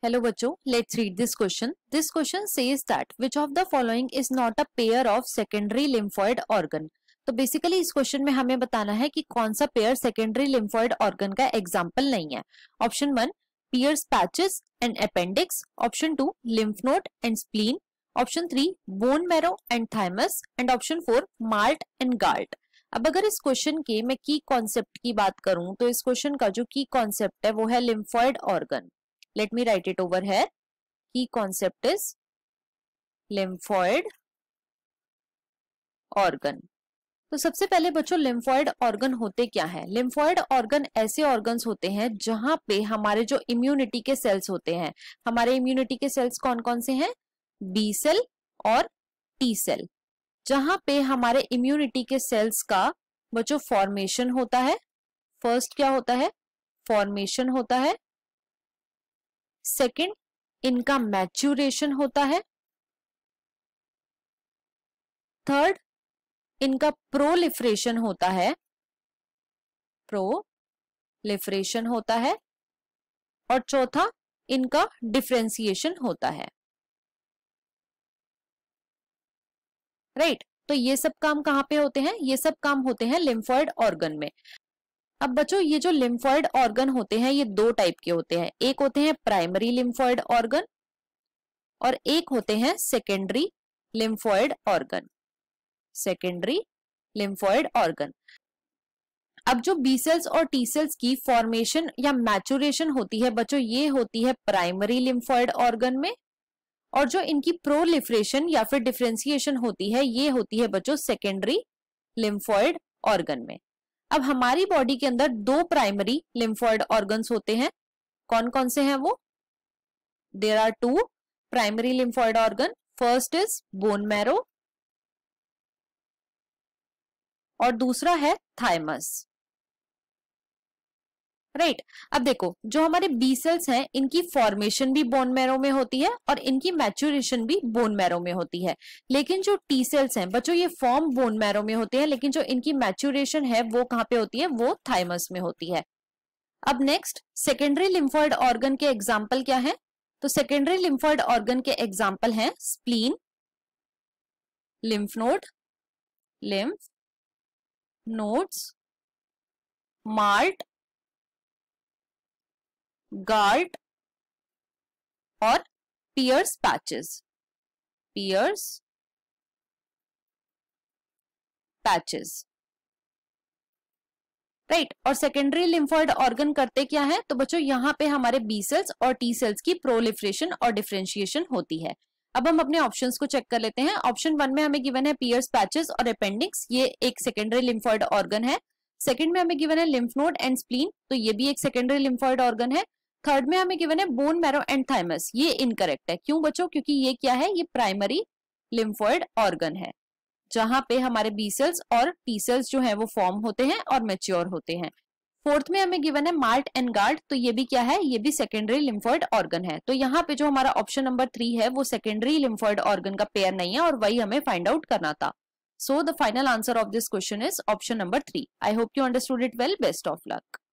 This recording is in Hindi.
Hello बच्चों, let's read this question. This question says that which of the following is not a pair of secondary lymphoid organ. तो बेसिकली इस क्वेश्चन में हमें बताना है कि कौन सा पेयर सेकेंडरी लिम्फॉइड ऑर्गन का एग्जाम्पल नहीं है. Option 1 Peyer's patches and appendix, option 2 lymph node and spleen, option 3 bone marrow and thymus and option 4 MALT and GALT. अब अगर इस क्वेश्चन के मैं की कॉन्सेप्ट की बात करूं तो इस क्वेश्चन का जो की कॉन्सेप्ट है वो है lymphoid organ. Let me write it over here. Key concept is lymphoid organ. तो सबसे पहले बच्चों लिम्फॉइड ऑर्गन होते क्या है? लिम्फॉइड ऑर्गन ऐसे ऑर्गन्स होते हैं जहां पे हमारे जो इम्यूनिटी के सेल्स होते हैं, हमारे इम्यूनिटी के सेल्स कौन कौन से हैं? बी सेल और टी सेल. जहां पे हमारे इम्यूनिटी के सेल्स का बच्चों फॉर्मेशन होता है. फर्स्ट क्या होता है? फॉर्मेशन होता है. सेकंड इनका मैच्यूरेशन होता है. थर्ड इनका प्रोलिफरेशन होता है. प्रोलिफरेशन होता है. और चौथा इनका डिफरेंशिएशन होता है. राइट. तो ये सब काम कहां पे होते हैं? ये सब काम होते हैं लिम्फॉइड ऑर्गन में. अब बच्चों ये जो लिम्फॉइड ऑर्गन होते हैं ये दो टाइप के होते हैं. एक होते हैं प्राइमरी लिम्फॉइड ऑर्गन और एक होते हैं secondary lymphoid organ. Secondary lymphoid organ. अब जो बी सेल्स और टी सेल्स की फॉर्मेशन या मैच्योरेशन होती है बच्चों ये होती है प्राइमरी लिम्फॉइड ऑर्गन में, और जो इनकी प्रोलिफरेशन या फिर डिफरेंशिएशन होती है ये होती है बच्चों सेकेंडरी लिम्फॉइड ऑर्गन में. अब हमारी बॉडी के अंदर दो प्राइमरी लिम्फॉइड ऑर्गन्स होते हैं. कौन कौन से हैं वो? There are two primary lymphoid organ. First is bone marrow और दूसरा है थाइमस. राइट. अब देखो जो हमारे बी सेल्स हैं इनकी फॉर्मेशन भी बोन मैरो में होती है और इनकी मैच्योरेशन भी बोन मैरो में होती है. लेकिन जो टी सेल्स हैं बच्चों ये फॉर्म बोन मैरो में होते हैं, लेकिन जो इनकी मैच्योरेशन है वो कहां पे होती है? वो थाइमस में होती है. अब नेक्स्ट सेकेंडरी लिम्फॉइड ऑर्गन के एग्जाम्पल क्या है? तो सेकेंडरी लिम्फॉइड ऑर्गन के एग्जाम्पल हैं spleen, lymph node, lymph nodes, MALT, GALT और Peyer's patches. Peyer's patches. Right. और सेकेंडरी लिम्फॉइड ऑर्गन करते क्या है? तो बच्चों यहाँ पे हमारे बी सेल्स और टी सेल्स की प्रोलिफरेशन और डिफरेंशिएशन होती है. अब हम अपने ऑप्शंस को चेक कर लेते हैं. ऑप्शन 1 में हमें गिवन है पियर्स पैचेस और अपेंडिक्स, ये एक सेकेंडरी लिम्फॉइड ऑर्गन है. सेकंड में हमें गिवन है लिम्फ नोड एंड स्प्लीन, तो ये भी एक सेकेंडरी लिम्फॉइड ऑर्गन है. थर्ड में हमें गिवन है बोन मैरो एंड थाइमस, ये इनकरेक्ट है. क्यों बच्चों? क्योंकि ये क्या है? ये प्राइमरी लिम्फॉइड ऑर्गन है जहां पे हमारे बी सेल्स और टी सेल्स जो है वो फॉर्म होते हैं और मैच्योर होते हैं. फोर्थ में हमें गिवन है मार्ट एंड गार्ड, तो ये भी क्या है? ये भी सेकेंडरी लिम्फॉइड ऑर्गन है. तो यहाँ पे जो हमारा ऑप्शन नंबर 3 है वो सेकेंडरी लिम्फॉइड ऑर्गन का पेयर नहीं है और वही हमें फाइंड आउट करना था. So the final answer of this question is option number 3. I hope you understood it well. Best of luck.